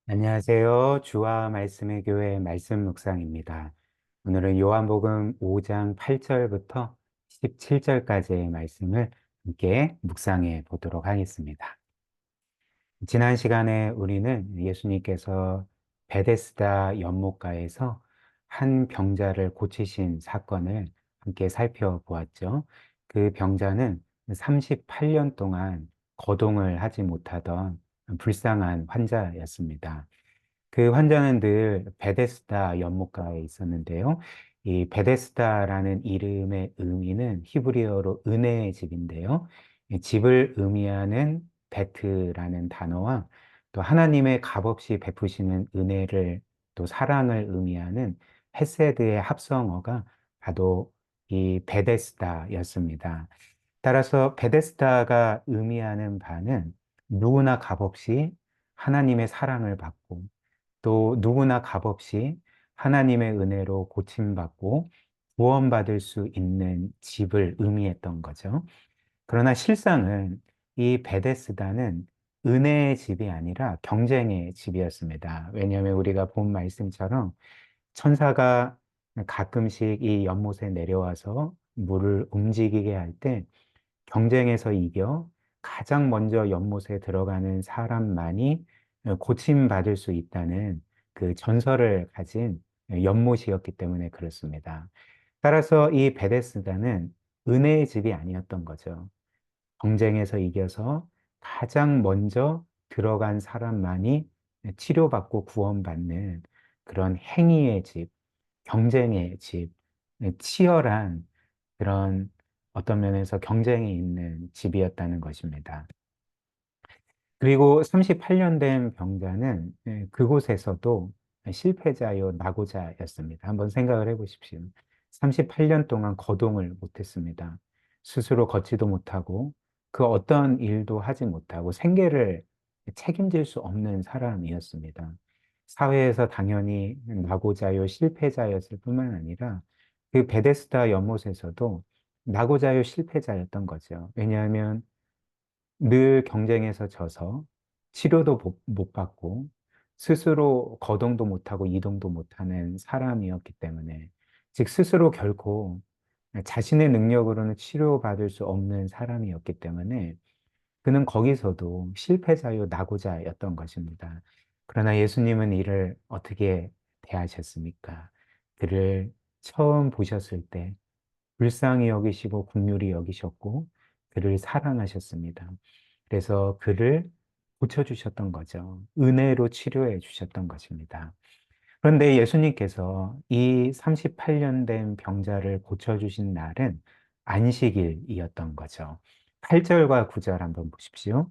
안녕하세요. 주와 말씀의 교회 말씀 묵상입니다. 오늘은 요한복음 5장 8절부터 17절까지의 말씀을 함께 묵상해 보도록 하겠습니다. 지난 시간에 우리는 예수님께서 베데스다 연못가에서 한 병자를 고치신 사건을 함께 살펴보았죠. 그 병자는 38년 동안 거동을 하지 못하던 불쌍한 환자였습니다. 그 환자는 늘 베데스다 연못가에 있었는데요. 이 베데스다라는 이름의 의미는 히브리어로 은혜의 집인데요. 이 집을 의미하는 베트라는 단어와 또 하나님의 값없이 베푸시는 은혜를 또 사랑을 의미하는 헤세드의 합성어가 바로 이 베데스다였습니다. 따라서 베데스다가 의미하는 바는 누구나 값없이 하나님의 사랑을 받고 또 누구나 값없이 하나님의 은혜로 고침받고 구원받을 수 있는 집을 의미했던 거죠. 그러나 실상은 이 베데스다는 은혜의 집이 아니라 경쟁의 집이었습니다. 왜냐하면 우리가 본 말씀처럼 천사가 가끔씩 이 연못에 내려와서 물을 움직이게 할 때 경쟁에서 이겨 가장 먼저 연못에 들어가는 사람만이 고침받을 수 있다는 그 전설을 가진 연못이었기 때문에 그렇습니다. 따라서 이 베데스다는 은혜의 집이 아니었던 거죠. 경쟁에서 이겨서 가장 먼저 들어간 사람만이 치료받고 구원받는 그런 행위의 집, 경쟁의 집, 치열한 그런 어떤 면에서 경쟁이 있는 집이었다는 것입니다. 그리고 38년 된 병자는 그곳에서도 실패자요, 낙오자였습니다. 한번 생각을 해보십시오. 38년 동안 거동을 못했습니다. 스스로 걷지도 못하고 그 어떤 일도 하지 못하고 생계를 책임질 수 없는 사람이었습니다. 사회에서 당연히 낙오자요, 실패자였을 뿐만 아니라 그 베데스다 연못에서도 낙오자요, 실패자였던 거죠. 왜냐하면 늘 경쟁에서 져서 치료도 못 받고 스스로 거동도 못하고 이동도 못하는 사람이었기 때문에 즉 스스로 결코 자신의 능력으로는 치료받을 수 없는 사람이었기 때문에 그는 거기서도 실패자요 낙오자였던 것입니다. 그러나 예수님은 이를 어떻게 대하셨습니까? 그를 처음 보셨을 때 불쌍히 여기시고 긍휼히 여기셨고 그를 사랑하셨습니다. 그래서 그를 고쳐주셨던 거죠. 은혜로 치료해 주셨던 것입니다. 그런데 예수님께서 이 38년 된 병자를 고쳐주신 날은 안식일이었던 거죠. 8절과 9절 한번 보십시오.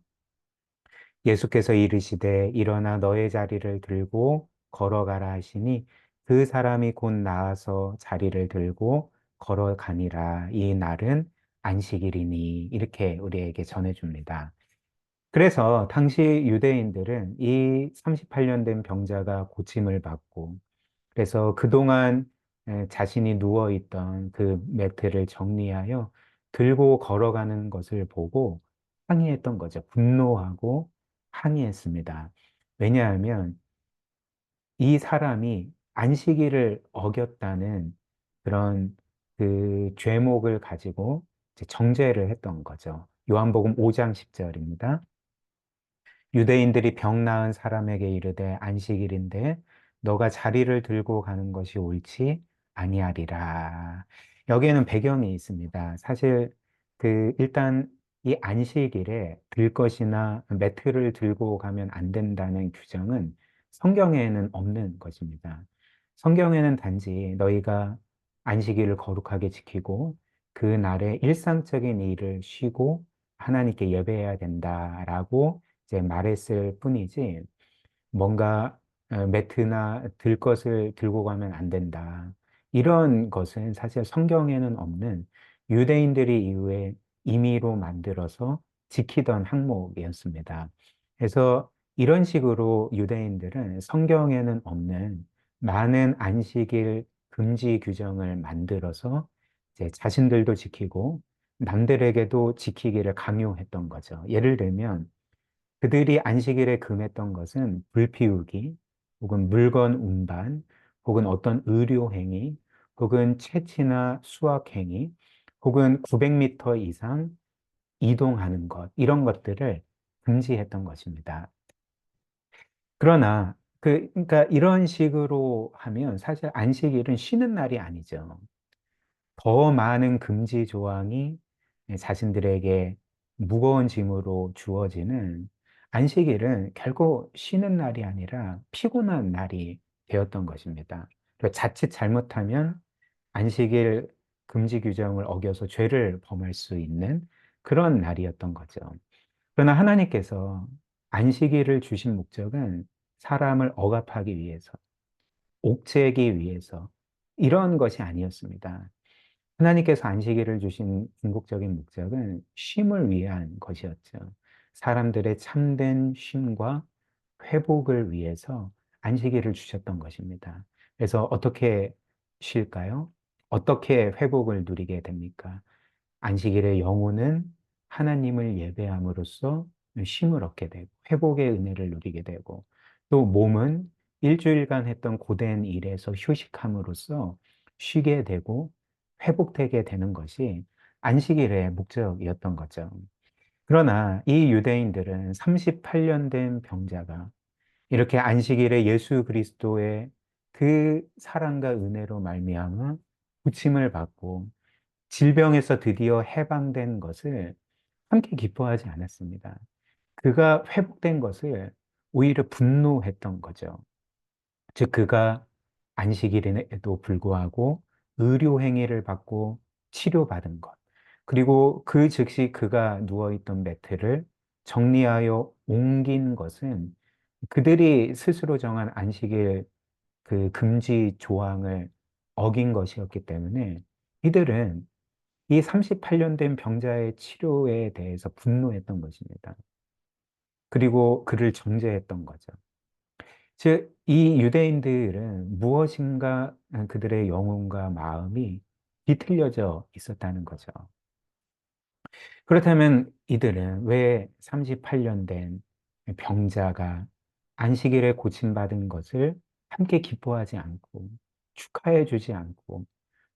예수께서 이르시되 일어나 너의 자리를 들고 걸어가라 하시니 그 사람이 곧 나아서 자리를 들고 걸어가니라. 이 날은 안식일이니 이렇게 우리에게 전해줍니다. 그래서 당시 유대인들은 이 38년 된 병자가 고침을 받고 그래서 그동안 자신이 누워있던 그 매트를 정리하여 들고 걸어가는 것을 보고 항의했던 거죠. 분노하고 항의했습니다. 왜냐하면 이 사람이 안식일을 어겼다는 그런 그 죄목을 가지고 이제 정죄를 했던 거죠. 요한복음 5장 10절입니다. 유대인들이 병 나은 사람에게 이르되 안식일인데 너가 자리를 들고 가는 것이 옳지 아니하리라. 여기에는 배경이 있습니다. 사실 그 일단 이 안식일에 들 것이나 매트를 들고 가면 안 된다는 규정은 성경에는 없는 것입니다. 성경에는 단지 너희가 안식일을 거룩하게 지키고 그 날에 일상적인 일을 쉬고 하나님께 예배해야 된다라고 이제 말했을 뿐이지 뭔가 매트나 들 것을 들고 가면 안 된다. 이런 것은 사실 성경에는 없는 유대인들이 이후에 임의로 만들어서 지키던 항목이었습니다. 그래서 이런 식으로 유대인들은 성경에는 없는 많은 안식일 금지 규정을 만들어서 이제 자신들도 지키고 남들에게도 지키기를 강요했던 거죠. 예를 들면 그들이 안식일에 금했던 것은 불 피우기, 혹은 물건 운반, 혹은 어떤 의료 행위, 혹은 채취나 수확 행위, 혹은 900m 이상 이동하는 것, 이런 것들을 금지했던 것입니다. 그러나 그러니까 이런 식으로 하면 사실 안식일은 쉬는 날이 아니죠. 더 많은 금지 조항이 자신들에게 무거운 짐으로 주어지는 안식일은 결국 쉬는 날이 아니라 피곤한 날이 되었던 것입니다. 그리고 자칫 잘못하면 안식일 금지 규정을 어겨서 죄를 범할 수 있는 그런 날이었던 거죠. 그러나 하나님께서 안식일을 주신 목적은 사람을 억압하기 위해서, 옥죄기 위해서 이런 것이 아니었습니다. 하나님께서 안식일을 주신 궁극적인 목적은 쉼을 위한 것이었죠. 사람들의 참된 쉼과 회복을 위해서 안식일을 주셨던 것입니다. 그래서 어떻게 쉴까요? 어떻게 회복을 누리게 됩니까? 안식일의 영혼은 하나님을 예배함으로써 쉼을 얻게 되고 회복의 은혜를 누리게 되고, 또 몸은 일주일간 했던 고된 일에서 휴식함으로써 쉬게 되고 회복되게 되는 것이 안식일의 목적이었던 거죠. 그러나 이 유대인들은 38년 된 병자가 이렇게 안식일에 예수 그리스도의 그 사랑과 은혜로 말미암아 고침을 받고 질병에서 드디어 해방된 것을 함께 기뻐하지 않았습니다. 그가 회복된 것을 오히려 분노했던 거죠. 즉, 그가 안식일에도 불구하고 의료 행위를 받고 치료받은 것, 그리고 그 즉시 그가 누워있던 매트를 정리하여 옮긴 것은 그들이 스스로 정한 안식일 그 금지 조항을 어긴 것이었기 때문에 이들은 이 38년 된 병자의 치료에 대해서 분노했던 것입니다. 그리고 그를 정죄했던 거죠. 즉, 이 유대인들은 무엇인가 그들의 영혼과 마음이 뒤틀려져 있었다는 거죠. 그렇다면 이들은 왜 38년 된 병자가 안식일에 고침받은 것을 함께 기뻐하지 않고 축하해 주지 않고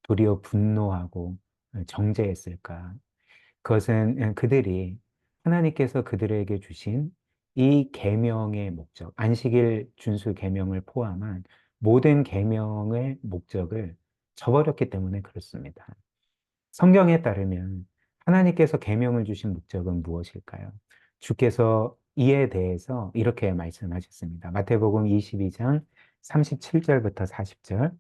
도리어 분노하고 정죄했을까? 그것은 그들이 하나님께서 그들에게 주신 이 계명의 목적, 안식일 준수 계명을 포함한 모든 계명의 목적을 저버렸기 때문에 그렇습니다. 성경에 따르면 하나님께서 계명을 주신 목적은 무엇일까요? 주께서 이에 대해서 이렇게 말씀하셨습니다. 마태복음 22장 37절부터 40절.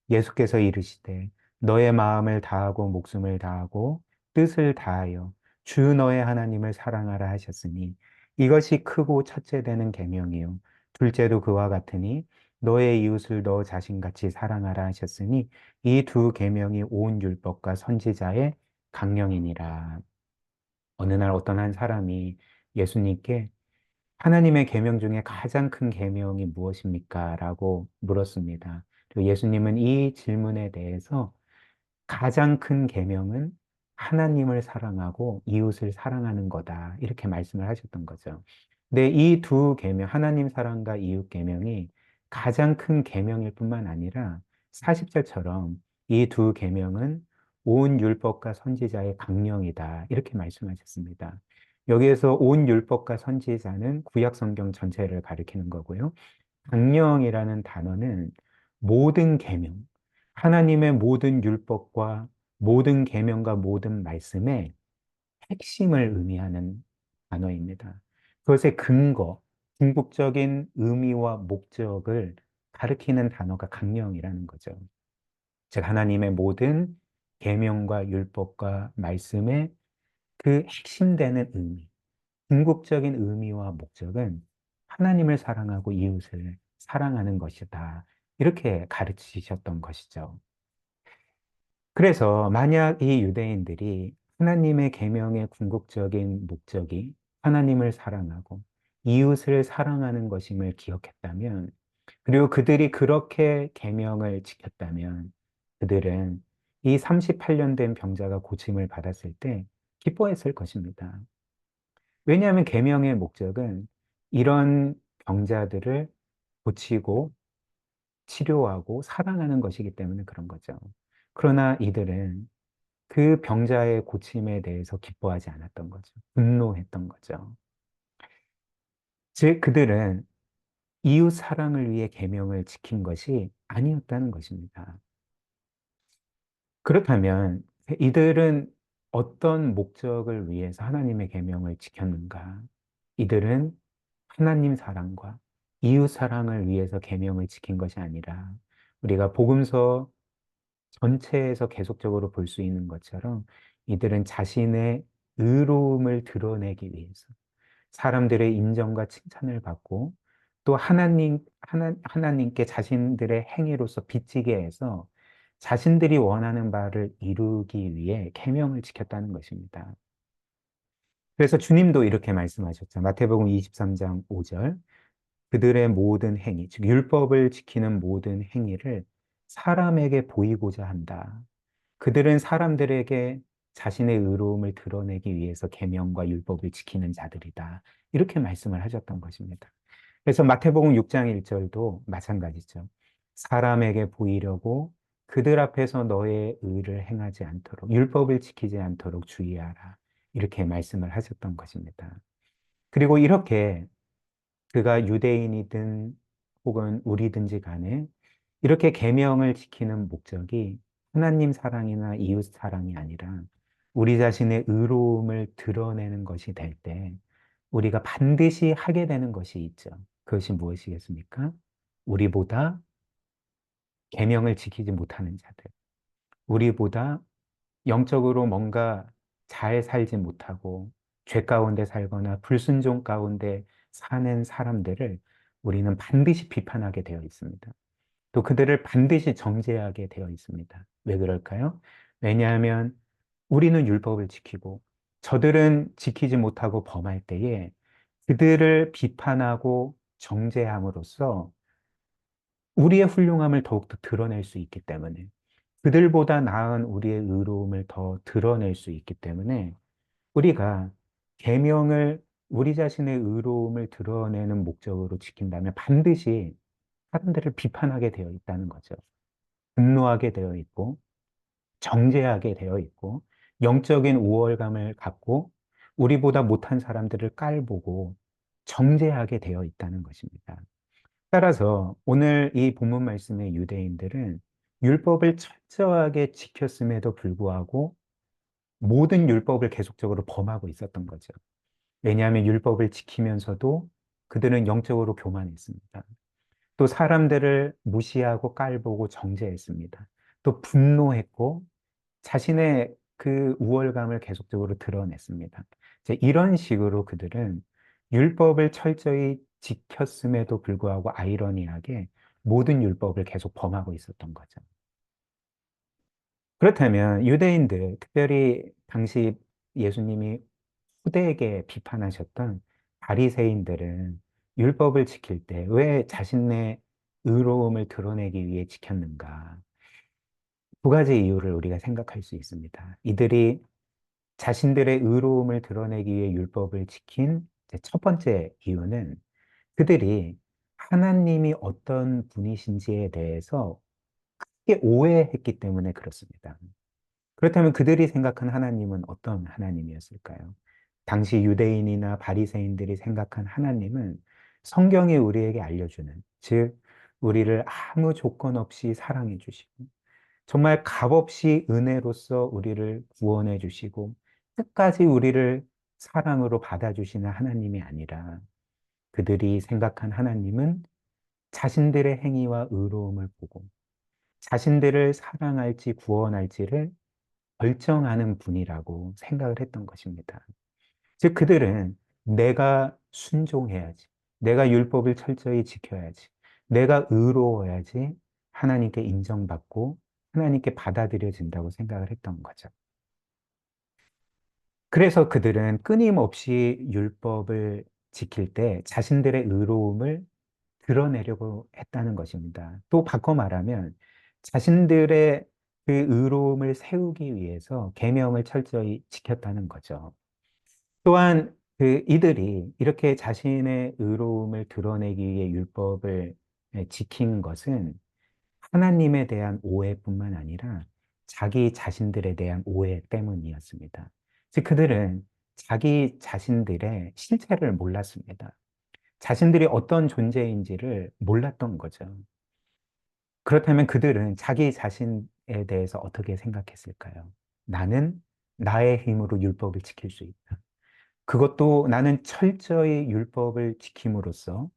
예수께서 이르시되 너의 마음을 다하고 목숨을 다하고 뜻을 다하여 주 너의 하나님을 사랑하라 하셨으니 이것이 크고 첫째 되는 계명이요 둘째도 그와 같으니 너의 이웃을 너 자신같이 사랑하라 하셨으니 이 두 계명이 온 율법과 선지자의 강령이니라. 어느 날 어떤 한 사람이 예수님께 하나님의 계명 중에 가장 큰 계명이 무엇입니까? 라고 물었습니다. 그리고 예수님은 이 질문에 대해서 가장 큰 계명은 하나님을 사랑하고 이웃을 사랑하는 거다. 이렇게 말씀을 하셨던 거죠. 근데 이 두 계명, 하나님 사랑과 이웃 계명이 가장 큰 계명일 뿐만 아니라 40절처럼 이 두 계명은 온 율법과 선지자의 강령이다. 이렇게 말씀하셨습니다. 여기에서 온 율법과 선지자는 구약 성경 전체를 가리키는 거고요. 강령이라는 단어는 모든 계명, 하나님의 모든 율법과 모든 계명과 모든 말씀의 핵심을 의미하는 단어입니다. 그것의 근거, 궁극적인 의미와 목적을 가리키는 단어가 강령이라는 거죠. 즉 하나님의 모든 계명과 율법과 말씀의 그 핵심되는 의미, 궁극적인 의미와 목적은 하나님을 사랑하고 이웃을 사랑하는 것이다. 이렇게 가르치셨던 것이죠. 그래서 만약 이 유대인들이 하나님의 계명의 궁극적인 목적이 하나님을 사랑하고 이웃을 사랑하는 것임을 기억했다면, 그리고 그들이 그렇게 계명을 지켰다면 그들은 이 38년 된 병자가 고침을 받았을 때 기뻐했을 것입니다. 왜냐하면 계명의 목적은 이런 병자들을 고치고 치료하고 사랑하는 것이기 때문에 그런 거죠. 그러나 이들은 그 병자의 고침에 대해서 기뻐하지 않았던 거죠. 분노했던 거죠. 즉, 그들은 이웃 사랑을 위해 계명을 지킨 것이 아니었다는 것입니다. 그렇다면 이들은 어떤 목적을 위해서 하나님의 계명을 지켰는가? 이들은 하나님 사랑과 이웃 사랑을 위해서 계명을 지킨 것이 아니라 우리가 복음서 전체에서 계속적으로 볼 수 있는 것처럼 이들은 자신의 의로움을 드러내기 위해서 사람들의 인정과 칭찬을 받고 또 하나님께 자신들의 행위로서 빚지게 해서 자신들이 원하는 바를 이루기 위해 계명을 지켰다는 것입니다. 그래서 주님도 이렇게 말씀하셨죠. 마태복음 23장 5절. 그들의 모든 행위, 즉 율법을 지키는 모든 행위를 사람에게 보이고자 한다. 그들은 사람들에게 자신의 의로움을 드러내기 위해서 계명과 율법을 지키는 자들이다. 이렇게 말씀을 하셨던 것입니다. 그래서 마태복음 6장 1절도 마찬가지죠. 사람에게 보이려고 그들 앞에서 너의 의를 행하지 않도록 율법을 지키지 않도록 주의하라. 이렇게 말씀을 하셨던 것입니다. 그리고 이렇게 그가 유대인이든 혹은 우리든지 간에 이렇게 계명을 지키는 목적이 하나님 사랑이나 이웃 사랑이 아니라 우리 자신의 의로움을 드러내는 것이 될 때 우리가 반드시 하게 되는 것이 있죠. 그것이 무엇이겠습니까? 우리보다 계명을 지키지 못하는 자들, 우리보다 영적으로 뭔가 잘 살지 못하고 죄 가운데 살거나 불순종 가운데 사는 사람들을 우리는 반드시 비판하게 되어 있습니다. 또 그들을 반드시 정죄하게 되어 있습니다. 왜 그럴까요? 왜냐하면 우리는 율법을 지키고 저들은 지키지 못하고 범할 때에 그들을 비판하고 정죄함으로써 우리의 훌륭함을 더욱더 드러낼 수 있기 때문에 그들보다 나은 우리의 의로움을 더 드러낼 수 있기 때문에 우리가 계명을 우리 자신의 의로움을 드러내는 목적으로 지킨다면 반드시 사람들을 비판하게 되어 있다는 거죠. 분노하게 되어 있고 정죄하게 되어 있고 영적인 우월감을 갖고 우리보다 못한 사람들을 깔보고 정죄하게 되어 있다는 것입니다. 따라서 오늘 이 본문 말씀의 유대인들은 율법을 철저하게 지켰음에도 불구하고 모든 율법을 계속적으로 범하고 있었던 거죠. 왜냐하면 율법을 지키면서도 그들은 영적으로 교만했습니다. 또 사람들을 무시하고 깔보고 정죄했습니다. 또 분노했고 자신의 그 우월감을 계속적으로 드러냈습니다. 이제 이런 식으로 그들은 율법을 철저히 지켰음에도 불구하고 아이러니하게 모든 율법을 계속 범하고 있었던 거죠. 그렇다면 유대인들, 특별히 당시 예수님이 후대에게 비판하셨던 바리새인들은 율법을 지킬 때 왜 자신의 의로움을 드러내기 위해 지켰는가? 두 가지 이유를 우리가 생각할 수 있습니다. 이들이 자신들의 의로움을 드러내기 위해 율법을 지킨 첫 번째 이유는 그들이 하나님이 어떤 분이신지에 대해서 크게 오해했기 때문에 그렇습니다. 그렇다면 그들이 생각한 하나님은 어떤 하나님이었을까요? 당시 유대인이나 바리새인들이 생각한 하나님은 성경이 우리에게 알려주는, 즉 우리를 아무 조건 없이 사랑해 주시고 정말 값없이 은혜로서 우리를 구원해 주시고 끝까지 우리를 사랑으로 받아주시는 하나님이 아니라 그들이 생각한 하나님은 자신들의 행위와 의로움을 보고 자신들을 사랑할지 구원할지를 결정하는 분이라고 생각을 했던 것입니다. 즉 그들은 내가 순종해야지, 내가 율법을 철저히 지켜야지, 내가 의로워야지 하나님께 인정받고 하나님께 받아들여진다고 생각을 했던 거죠. 그래서 그들은 끊임없이 율법을 지킬 때 자신들의 의로움을 드러내려고 했다는 것입니다. 또 바꿔 말하면 자신들의 그 의로움을 세우기 위해서 계명을 철저히 지켰다는 거죠. 또한 이들이 이렇게 자신의 의로움을 드러내기 위해 율법을 지킨 것은 하나님에 대한 오해뿐만 아니라 자기 자신들에 대한 오해 때문이었습니다. 즉, 그들은 자기 자신들의 실체를 몰랐습니다. 자신들이 어떤 존재인지를 몰랐던 거죠. 그렇다면 그들은 자기 자신에 대해서 어떻게 생각했을까요? 나는 나의 힘으로 율법을 지킬 수 있다. 그것도 나는 철저히 율법을 지킴으로써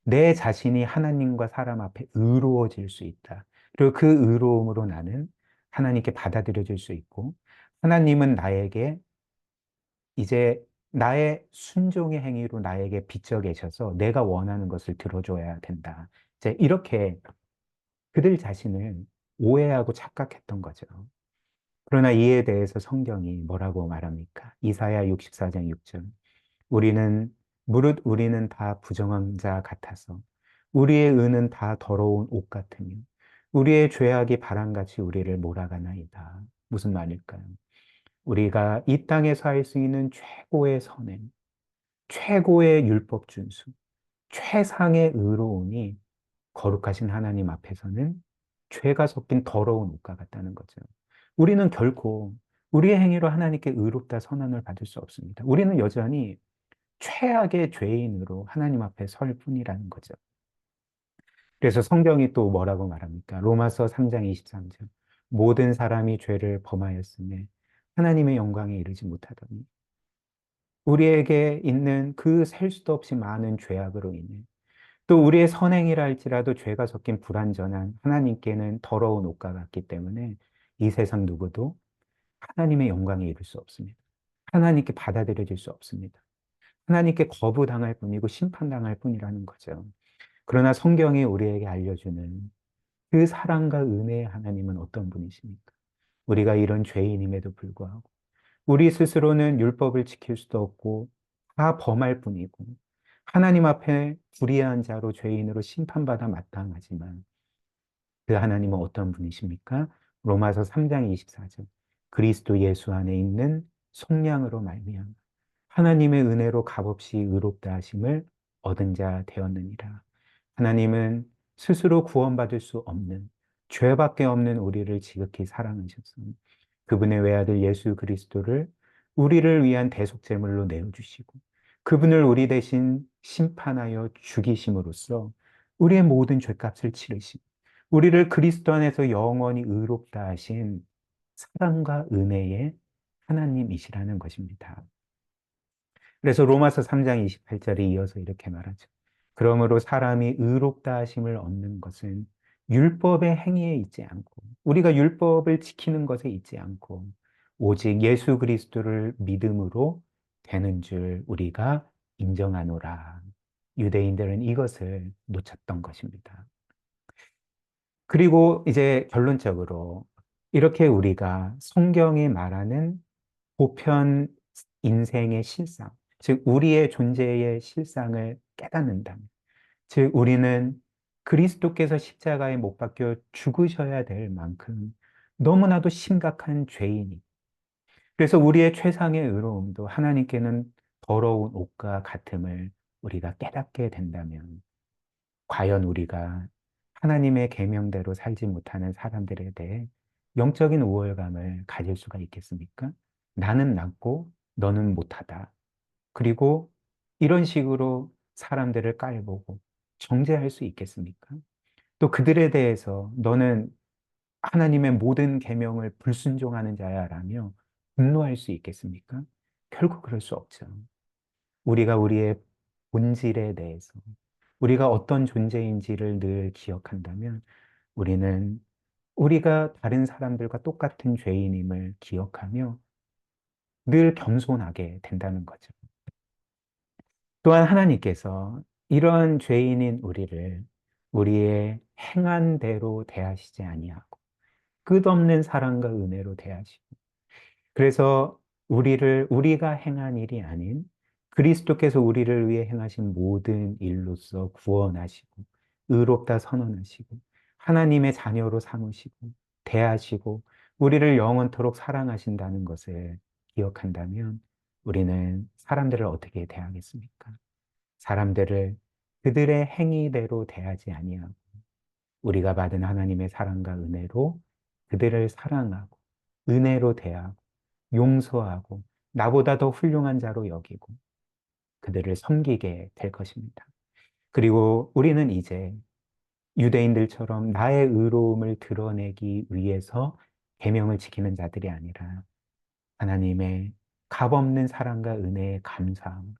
내 자신이 하나님과 사람 앞에 의로워질 수 있다. 그리고 그 의로움으로 나는 하나님께 받아들여질 수 있고, 하나님은 나에게 이제 나의 순종의 행위로 나에게 빚져 계셔서 내가 원하는 것을 들어줘야 된다. 이제 이렇게 그들 자신을 오해하고 착각했던 거죠. 그러나 이에 대해서 성경이 뭐라고 말합니까? 이사야 64장 6절. 우리는 무릇 우리는 다 부정한 자 같아서 우리의 의는 다 더러운 옷 같으며 우리의 죄악이 바람같이 우리를 몰아가나이다. 무슨 말일까요? 우리가 이 땅에서 할 수 있는 최고의 선행, 최고의 율법 준수, 최상의 의로움이 거룩하신 하나님 앞에서는 죄가 섞인 더러운 옷과 같다는 거죠. 우리는 결코 우리의 행위로 하나님께 의롭다 선언을 받을 수 없습니다. 우리는 여전히 최악의 죄인으로 하나님 앞에 설 뿐이라는 거죠. 그래서 성경이 또 뭐라고 말합니까? 로마서 3장 23절. 모든 사람이 죄를 범하였음에 하나님의 영광에 이르지 못하더니 우리에게 있는 그 셀 수도 없이 많은 죄악으로 인해 또 우리의 선행이라 할지라도 죄가 섞인 불완전한 하나님께는 더러운 옷과 같기 때문에 이 세상 누구도 하나님의 영광에 이를 수 없습니다. 하나님께 받아들여질 수 없습니다. 하나님께 거부당할 뿐이고 심판당할 뿐이라는 거죠. 그러나 성경이 우리에게 알려주는 그 사랑과 은혜의 하나님은 어떤 분이십니까? 우리가 이런 죄인임에도 불구하고 우리 스스로는 율법을 지킬 수도 없고 다 범할 뿐이고 하나님 앞에 불의한 자로 죄인으로 심판받아 마땅하지만 그 하나님은 어떤 분이십니까? 로마서 3장 24절. 그리스도 예수 안에 있는 속량으로 말미암아 하나님의 은혜로 값없이 의롭다 하심을 얻은 자 되었느니라. 하나님은 스스로 구원받을 수 없는 죄밖에 없는 우리를 지극히 사랑하셔서 그분의 외아들 예수 그리스도를 우리를 위한 대속제물로 내어주시고 그분을 우리 대신 심판하여 죽이심으로써 우리의 모든 죄값을 치르시고 우리를 그리스도 안에서 영원히 의롭다 하신 사랑과 은혜의 하나님이시라는 것입니다. 그래서 로마서 3장 28절에 이어서 이렇게 말하죠. 그러므로 사람이 의롭다 하심을 얻는 것은 율법의 행위에 있지 않고 우리가 율법을 지키는 것에 있지 않고 오직 예수 그리스도를 믿음으로 되는 줄 우리가 인정하노라. 유대인들은 이것을 놓쳤던 것입니다. 그리고 이제 결론적으로 이렇게 우리가 성경이 말하는 보편 인생의 실상, 즉 우리의 존재의 실상을 깨닫는다면, 즉 우리는 그리스도께서 십자가에 못 박혀 죽으셔야 될 만큼 너무나도 심각한 죄인이. 그래서 우리의 최상의 의로움도 하나님께는 더러운 옷과 같음을 우리가 깨닫게 된다면, 과연 우리가 하나님의 계명대로 살지 못하는 사람들에 대해 영적인 우월감을 가질 수가 있겠습니까? 나는 낫고 너는 못하다. 그리고 이런 식으로 사람들을 깔보고 정죄할 수 있겠습니까? 또 그들에 대해서 너는 하나님의 모든 계명을 불순종하는 자야라며 분노할 수 있겠습니까? 결국 그럴 수 없죠. 우리가 우리의 본질에 대해서 우리가 어떤 존재인지를 늘 기억한다면 우리는 우리가 다른 사람들과 똑같은 죄인임을 기억하며 늘 겸손하게 된다는 거죠. 또한 하나님께서 이런 죄인인 우리를 우리의 행한 대로 대하시지 아니하고 끝없는 사랑과 은혜로 대하시고 그래서 우리가 행한 일이 아닌 그리스도께서 우리를 위해 행하신 모든 일로서 구원하시고 의롭다 선언하시고 하나님의 자녀로 삼으시고 대하시고 우리를 영원토록 사랑하신다는 것을 기억한다면 우리는 사람들을 어떻게 대하겠습니까? 사람들을 그들의 행위대로 대하지 아니하고 우리가 받은 하나님의 사랑과 은혜로 그들을 사랑하고 은혜로 대하고 용서하고 나보다 더 훌륭한 자로 여기고 그들을 섬기게 될 것입니다. 그리고 우리는 이제 유대인들처럼 나의 의로움을 드러내기 위해서 계명을 지키는 자들이 아니라 하나님의 값없는 사랑과 은혜에 감사함,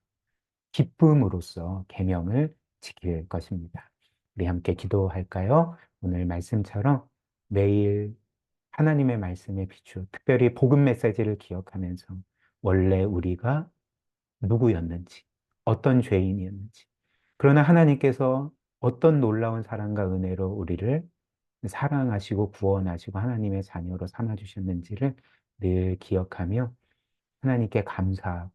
기쁨으로써 계명을 지킬 것입니다. 우리 함께 기도할까요? 오늘 말씀처럼 매일 하나님의 말씀에 비추어 특별히 복음 메시지를 기억하면서 원래 우리가 누구였는지, 어떤 죄인이었는지, 그러나 하나님께서 어떤 놀라운 사랑과 은혜로 우리를 사랑하시고 구원하시고 하나님의 자녀로 삼아주셨는지를 늘 기억하며 하나님께 감사하고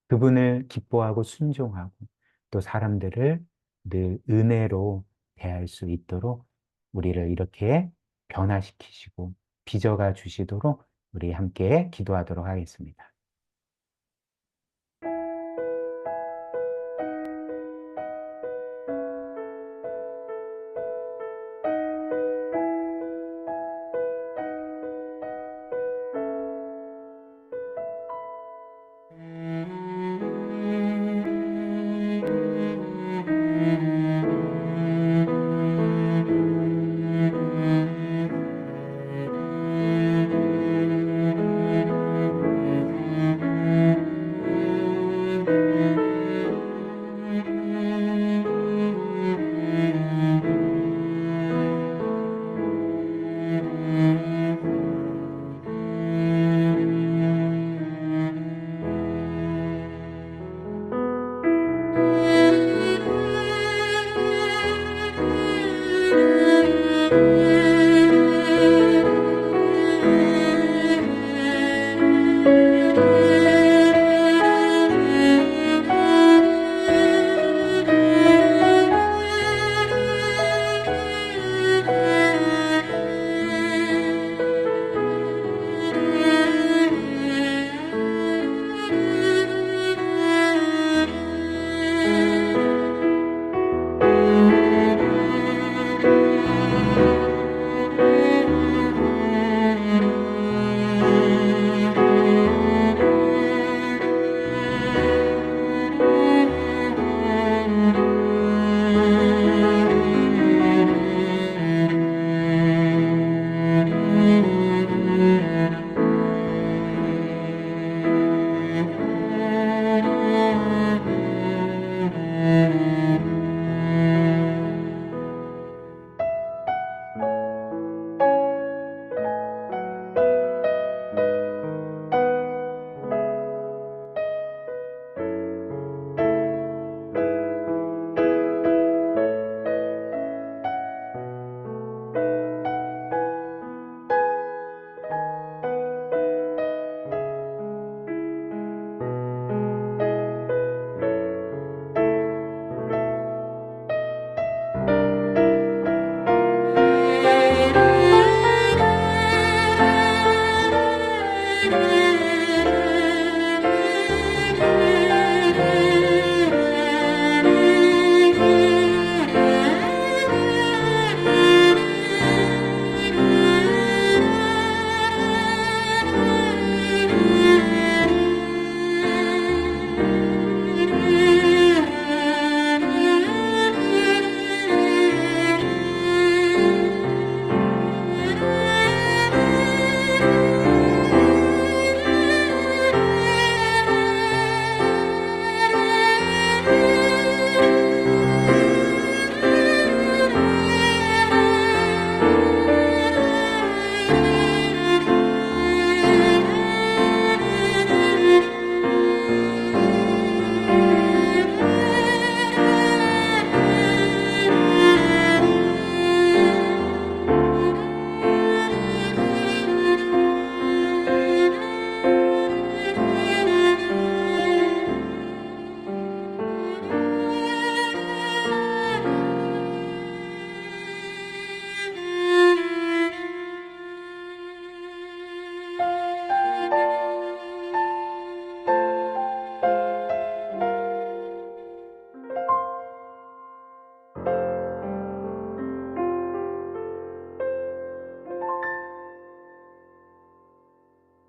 그분을 기뻐하고 순종하고 또 사람들을 늘 은혜로 대할 수 있도록 우리를 이렇게 변화시키시고 빚어가 주시도록 우리 함께 기도하도록 하겠습니다.